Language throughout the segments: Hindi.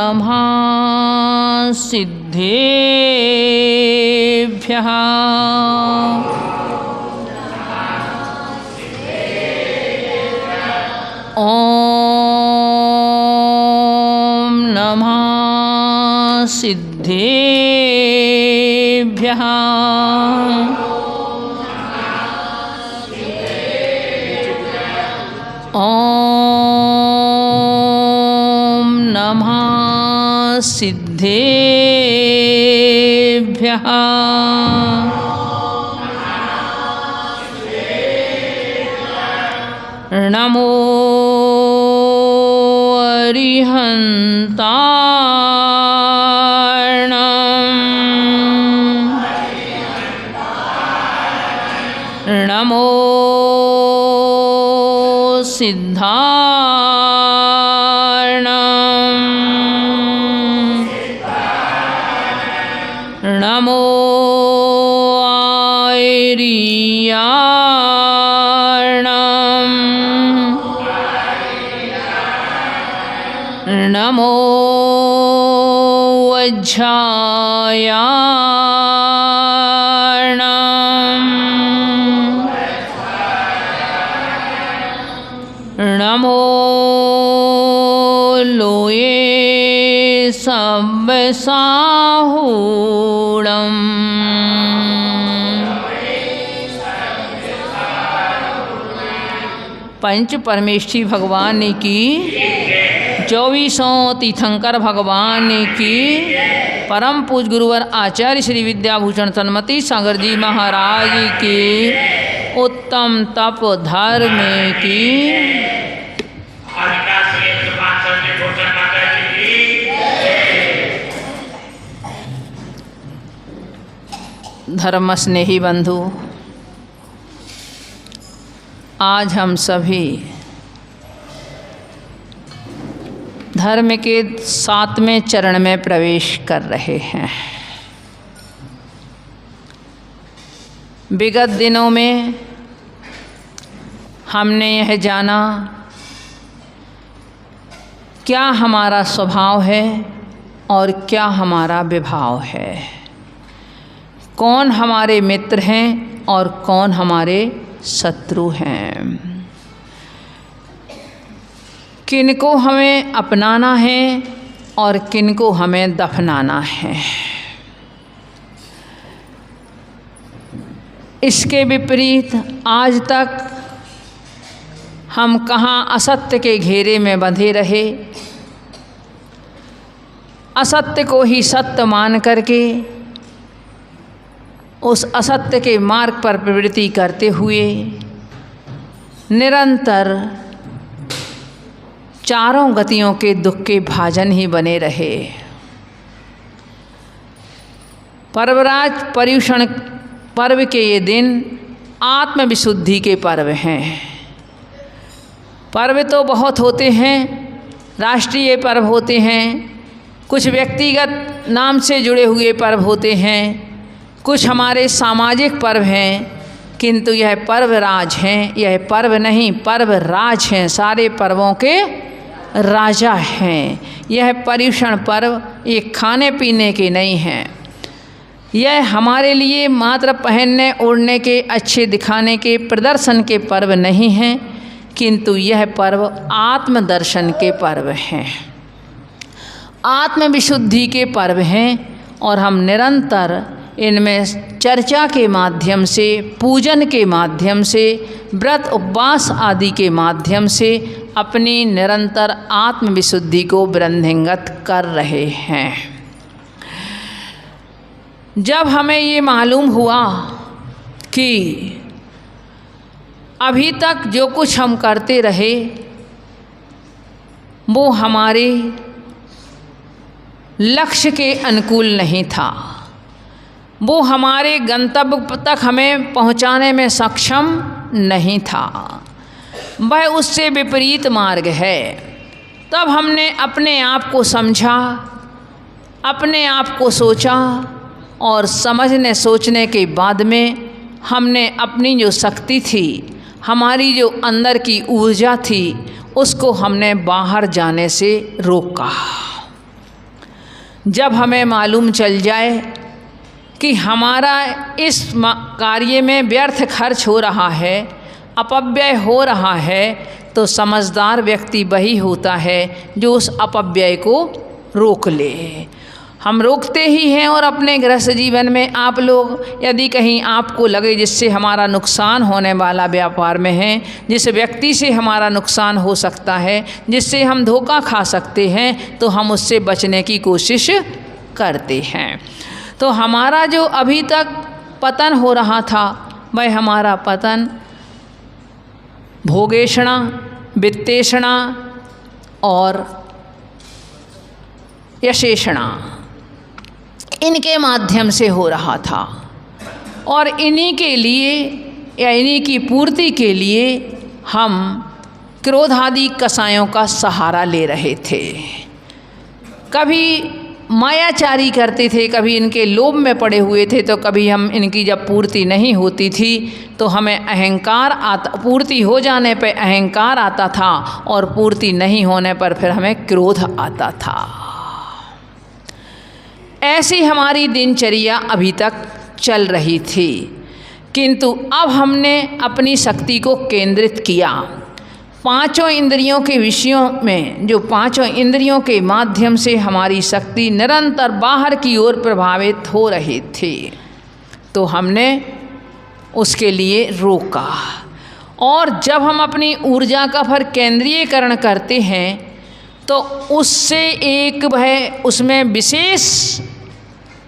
नमः सिद्धेभ्यः। ॐ नमः सिद्धेभ्यः। ॐ नमः सिद्धेभ्यः। नमो अरिहन्तार्णम्। नमो सिद्धार्णम्। नमो आयर्यार्णम्। नमो वज्रायार्णम्। नमो लोये सब्बसाहूणम्। पंच परमेष्ठी भगवान की, 24 तीर्थंकर भगवान की, परम पूज गुरुवर आचार्य श्री विद्याभूषण सन्मति सागर जी महाराज की, उत्तम तप धर्म की। धर्म स्नेही बंधु, आज हम सभी धर्म के 7वें चरण में प्रवेश कर रहे हैं। विगत दिनों में हमने यह जाना क्या हमारा स्वभाव है और क्या हमारा विभाव है, कौन हमारे मित्र हैं और कौन हमारे शत्रु हैं, किनको हमें अपनाना है और किनको हमें दफनाना है। इसके विपरीत आज तक हम कहाँ असत्य के घेरे में बंधे रहे, असत्य को ही सत्य मान करके उस असत्य के मार्ग पर प्रवृत्ति करते हुए निरंतर चारों गतियों के दुख के भाजन ही बने रहे। पर्वराज पर्युषण पर्व के ये दिन आत्मविशुद्धि के पर्व हैं। पर्व तो बहुत होते हैं, राष्ट्रीय पर्व होते हैं, कुछ व्यक्तिगत नाम से जुड़े हुए पर्व होते हैं, कुछ हमारे सामाजिक पर्व हैं, किंतु यह पर्व राज हैं, यह पर्व नहीं पर्व राज हैं, सारे पर्वों के राजा हैं। यह पर्युषण पर्व ये खाने पीने के नहीं हैं, यह हमारे लिए मात्र पहनने ओढ़ने के, अच्छे दिखाने के, प्रदर्शन के पर्व नहीं हैं, किंतु यह पर्व आत्मदर्शन के पर्व हैं, आत्मविशुद्धि के पर्व हैं। और हम निरंतर इनमें चर्चा के माध्यम से, पूजन के माध्यम से, व्रत उपवास आदि के माध्यम से अपनी निरंतर आत्मविशुद्धि को वृद्धिंगत कर रहे हैं। जब हमें ये मालूम हुआ कि अभी तक जो कुछ हम करते रहे वो हमारे लक्ष्य के अनुकूल नहीं था, वो हमारे गंतव्य तक हमें पहुंचाने में सक्षम नहीं था, वह उससे विपरीत मार्ग है। तब हमने अपने आप को समझा, अपने आप को सोचा और समझने सोचने के बाद में हमने अपनी जो शक्ति थी, हमारी जो अंदर की ऊर्जा थी, उसको हमने बाहर जाने से रोका। जब हमें मालूम चल जाए कि हमारा इस कार्य में व्यर्थ खर्च हो रहा है, अपव्यय हो रहा है, तो समझदार व्यक्ति वही होता है जो उस अपव्यय को रोक ले। हम रोकते ही हैं। और अपने गृहस्थ जीवन में आप लोग यदि कहीं आपको लगे जिससे हमारा नुकसान होने वाला व्यापार में है, जिस व्यक्ति से हमारा नुकसान हो सकता है, जिससे हम धोखा खा सकते हैं, तो हम उससे बचने की कोशिश करते हैं। तो हमारा जो अभी तक पतन हो रहा था, वह हमारा पतन भोगेषणा, वित्तेषणा और यशेषणा, इनके माध्यम से हो रहा था। और इन्हीं के लिए या इन्हीं की पूर्ति के लिए हम क्रोधादि कसायों का सहारा ले रहे थे। कभी मायाचारी करते थे, कभी इनके लोभ में पड़े हुए थे, तो कभी हम इनकी जब पूर्ति नहीं होती थी तो हमें अहंकार आता, पूर्ति हो जाने पर अहंकार आता था और पूर्ति नहीं होने पर फिर हमें क्रोध आता था। ऐसी हमारी दिनचर्या अभी तक चल रही थी। किंतु अब हमने अपनी शक्ति को केंद्रित किया। पांचों इंद्रियों के विषयों में, जो पांचों इंद्रियों के माध्यम से हमारी शक्ति निरंतर बाहर की ओर प्रभावित हो रही थी, तो हमने उसके लिए रोका। और जब हम अपनी ऊर्जा का फिर केंद्रीयकरण करते हैं तो उससे एक वह उसमें विशेष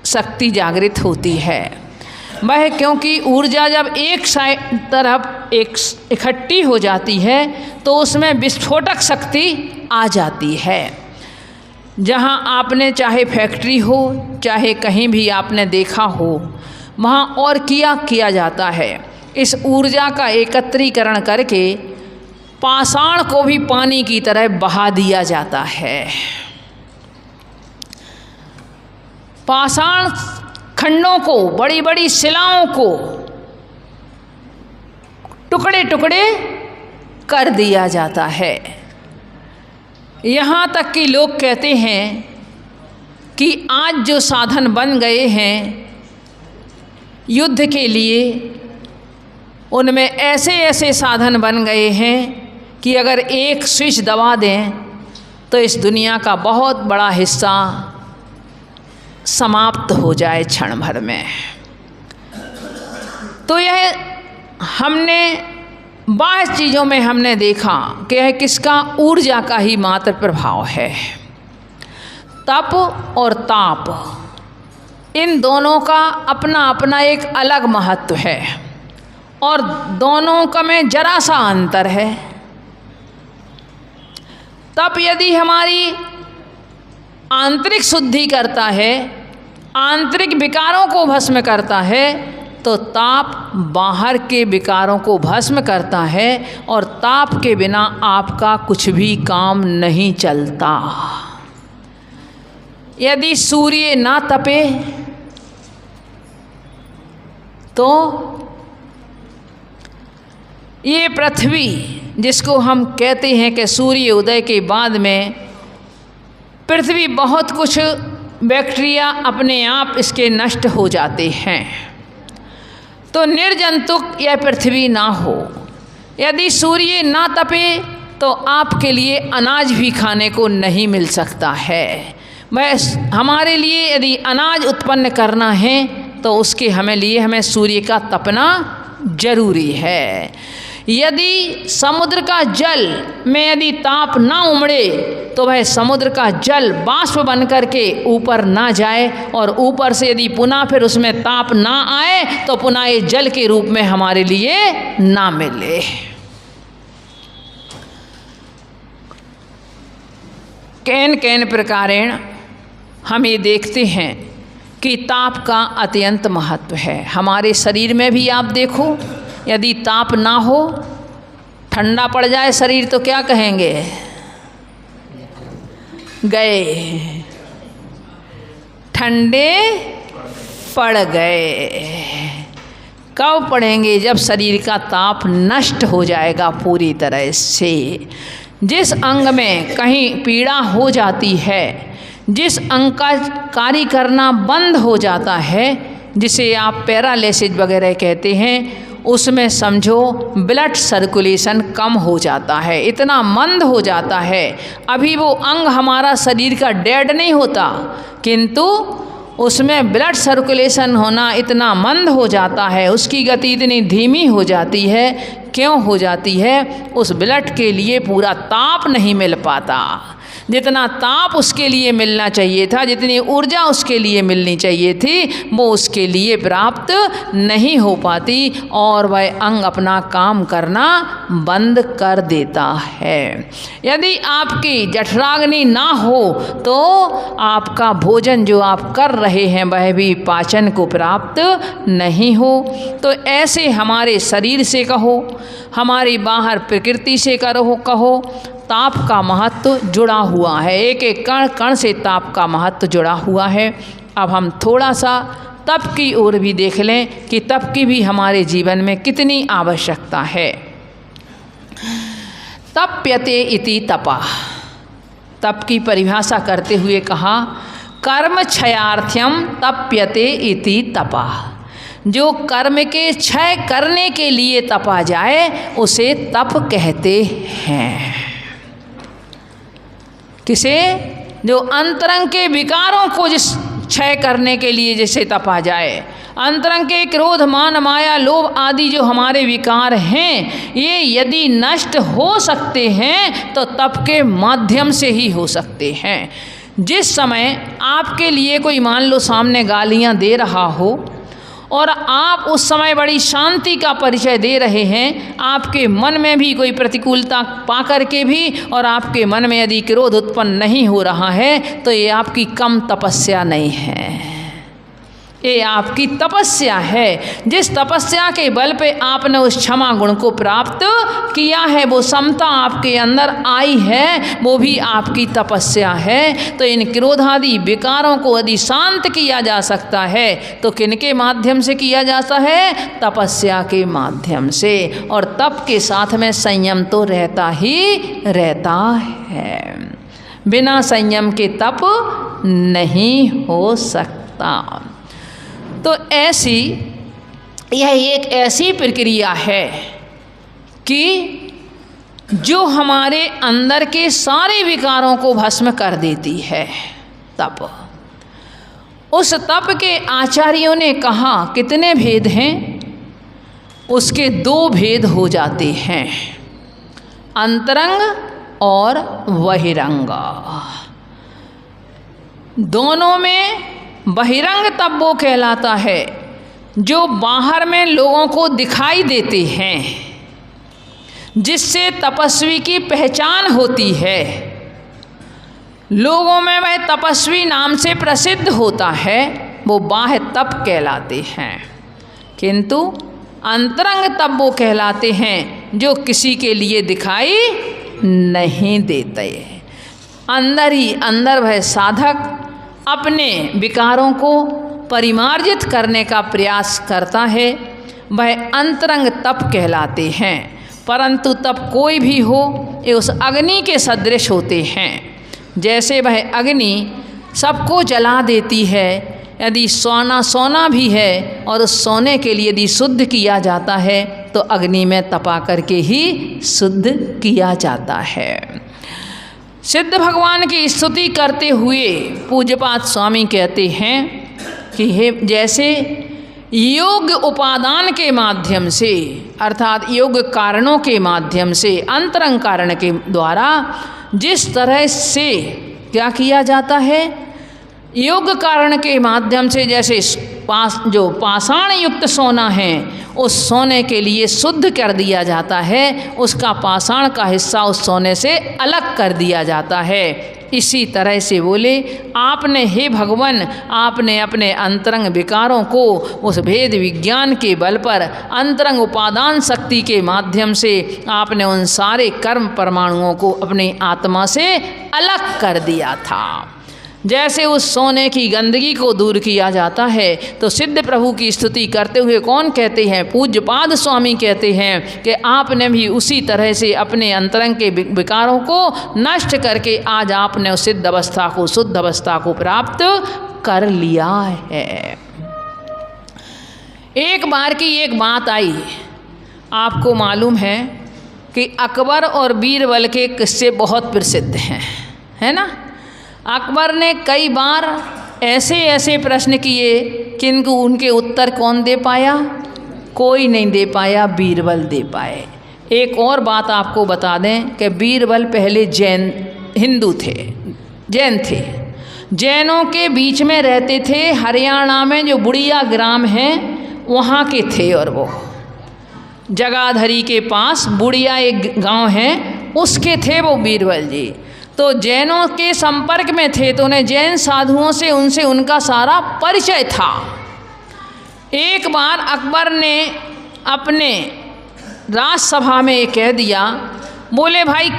शक्ति जागृत होती है। वह क्योंकि ऊर्जा जब एक तरफ एक इकट्ठी हो जाती है तो उसमें विस्फोटक शक्ति आ जाती है। जहाँ आपने चाहे फैक्ट्री हो, चाहे कहीं भी आपने देखा हो, वहाँ और किया जाता है। इस ऊर्जा का एकत्रीकरण करके पाषाण को भी पानी की तरह बहा दिया जाता है। पाषाण खंडों को, बड़ी बड़ी शिलाओं को टुकड़े टुकड़े कर दिया जाता है। यहाँ तक कि लोग कहते हैं कि आज जो साधन बन गए हैं युद्ध के लिए, उनमें ऐसे ऐसे साधन बन गए हैं कि अगर एक स्विच दबा दें तो इस दुनिया का बहुत बड़ा हिस्सा समाप्त हो जाए क्षण भर में। तो यह हमने बाह्य चीज़ों में हमने देखा कि यह किसका, ऊर्जा का ही मात्र प्रभाव है। तप और ताप, इन दोनों का अपना अपना एक अलग महत्व है और दोनों का में जरा सा अंतर है। तप यदि हमारी आंतरिक शुद्धि करता है, आंतरिक विकारों को भस्म करता है, तो ताप बाहर के विकारों को भस्म करता है और ताप के बिना आपका कुछ भी काम नहीं चलता। यदि सूर्य ना तपे तो ये पृथ्वी, जिसको हम कहते हैं कि सूर्य उदय के बाद में पृथ्वी बहुत कुछ बैक्टीरिया अपने आप इसके नष्ट हो जाते हैं। तो निर्जंतुक यह पृथ्वी ना हो, यदि सूर्य ना तपे तो आपके लिए अनाज भी खाने को नहीं मिल सकता है। बस हमारे लिए यदि अनाज उत्पन्न करना है तो उसके हमें सूर्य का तपना जरूरी है। यदि समुद्र का जल में यदि ताप ना उमड़े तो वह समुद्र का जल बाष्प बन करके ऊपर ना जाए और ऊपर से यदि पुनः फिर उसमें ताप ना आए तो पुनः ये जल के रूप में हमारे लिए ना मिले। कैन कैन प्रकारेण हम ये देखते हैं कि ताप का अत्यंत महत्व है। हमारे शरीर में भी आप देखो, यदि ताप ना हो, ठंडा पड़ जाए शरीर तो क्या कहेंगे, गए, ठंडे पड़ गए। कब पड़ेंगे? जब शरीर का ताप नष्ट हो जाएगा पूरी तरह से। जिस अंग में कहीं पीड़ा हो जाती है, जिस अंग का कार्य करना बंद हो जाता है, जिसे आप पैरालिसिस वगैरह कहते हैं, उसमें समझो ब्लड सर्कुलेशन कम हो जाता है, इतना मंद हो जाता है। अभी वो अंग हमारा शरीर का डेड नहीं होता, किंतु उसमें ब्लड सर्कुलेशन होना इतना मंद हो जाता है, उसकी गति इतनी धीमी हो जाती है। क्यों हो जाती है? उस ब्लड के लिए पूरा ताप नहीं मिल पाता, जितना ताप उसके लिए मिलना चाहिए था, जितनी ऊर्जा उसके लिए मिलनी चाहिए थी, वो उसके लिए प्राप्त नहीं हो पाती और वह अंग अपना काम करना बंद कर देता है। यदि आपकी जठराग्नि ना हो तो आपका भोजन जो आप कर रहे हैं वह भी पाचन को प्राप्त नहीं हो। तो ऐसे हमारे शरीर से कहो, हमारी बाहर प्रकृति से कहो, ताप का महत्व जुड़ा हुआ है, एक एक कण कण से ताप का महत्व जुड़ा हुआ है। अब हम थोड़ा सा तप की ओर भी देख लें कि तप की भी हमारे जीवन में कितनी आवश्यकता है। तप्यते इति तपः, तप की परिभाषा करते हुए कहा कर्म क्षयार्थ्यम तप्यते इति तपः, जो कर्म के क्षय करने के लिए तपा जाए उसे तप कहते हैं। किसे? जो अंतरंग के विकारों को जिस क्षय करने के लिए जैसे तपा जाए, अंतरंग के क्रोध मान माया लोभ आदि जो हमारे विकार हैं, ये यदि नष्ट हो सकते हैं तो तप के माध्यम से ही हो सकते हैं। जिस समय आपके लिए कोई मान लो सामने गालियां दे रहा हो और आप उस समय बड़ी शांति का परिचय दे रहे हैं, आपके मन में भी कोई प्रतिकूलता पा कर के भी और आपके मन में यदि क्रोध उत्पन्न नहीं हो रहा है तो ये आपकी कम तपस्या नहीं है, ये आपकी तपस्या है। जिस तपस्या के बल पे आपने उस क्षमा गुण को प्राप्त किया है, वो समता आपके अंदर आई है, वो भी आपकी तपस्या है। तो इन क्रोधादि विकारों को यदि शांत किया जा सकता है तो किनके माध्यम से किया जाता है? तपस्या के माध्यम से। और तप के साथ में संयम तो रहता ही रहता है, बिना संयम के तप नहीं हो सकता। तो ऐसी यह एक ऐसी प्रक्रिया है कि जो हमारे अंदर के सारे विकारों को भस्म कर देती है। तप, उस तप के आचार्यों ने कहा कितने भेद हैं? उसके 2 भेद हो जाते हैं, अंतरंग और बहिरंग। दोनों में बहिरंग तप वो कहलाता है जो बाहर में लोगों को दिखाई देते हैं, जिससे तपस्वी की पहचान होती है, लोगों में वह तपस्वी नाम से प्रसिद्ध होता है, वो बाह्य तप कहलाते हैं। किंतु अंतरंग तप वो कहलाते हैं जो किसी के लिए दिखाई नहीं देते। अंदर ही अंदर वह साधक अपने विकारों को परिमार्जित करने का प्रयास करता है, वह अंतरंग तप कहलाते हैं। परंतु तप कोई भी हो, ये उस अग्नि के सदृश होते हैं। जैसे वह अग्नि सबको जला देती है, यदि सोना भी है और उस सोने के लिए यदि शुद्ध किया जाता है तो अग्नि में तपा करके ही शुद्ध किया जाता है। सिद्ध भगवान की स्तुति करते हुए पूज्यपाद स्वामी कहते हैं कि हे, जैसे योग उपादान के माध्यम से अर्थात योग कारणों के माध्यम से अंतरंग कारण के द्वारा जिस तरह से क्या किया जाता है, योग कारण के माध्यम से जैसे जो पाषाण युक्त सोना है उस सोने के लिए शुद्ध कर दिया जाता है, उसका पाषाण का हिस्सा उस सोने से अलग कर दिया जाता है। इसी तरह से बोले आपने हे भगवान, आपने अपने अंतरंग विकारों को उस भेद विज्ञान के बल पर अंतरंग उपादान शक्ति के माध्यम से आपने उन सारे कर्म परमाणुओं को अपनी आत्मा से अलग कर दिया था। जैसे उस सोने की गंदगी को दूर किया जाता है, तो सिद्ध प्रभु की स्तुति करते हुए कौन कहते हैं? पूज्यपाद स्वामी कहते हैं कि आपने भी उसी तरह से अपने अंतरंग के विकारों को नष्ट करके आज आपने उस सिद्ध अवस्था को, शुद्ध अवस्था को प्राप्त कर लिया है। एक बार की एक बात आई, आपको मालूम है कि अकबर और बीरबल के किस्से बहुत प्रसिद्ध हैं, है ना। अकबर ने कई बार ऐसे ऐसे प्रश्न किए किनको उनके उत्तर कौन दे पाया? कोई नहीं दे पाया, बीरबल दे पाए। एक और बात आपको बता दें कि बीरबल पहले हिंदू थे, जैन थे। जैनों के बीच में रहते थे। हरियाणा में जो बुढ़िया ग्राम है वहाँ के थे, और वो जगाधरी के पास बुढ़िया एक गांव है, उसके थे वो बीरबल जी। तो जैनों के संपर्क में थे, तो उन्हें जैन साधुओं से उनसे उनका सारा परिचय था। एक बार अकबर ने अपने राजसभा में कह दिया, बोले भाई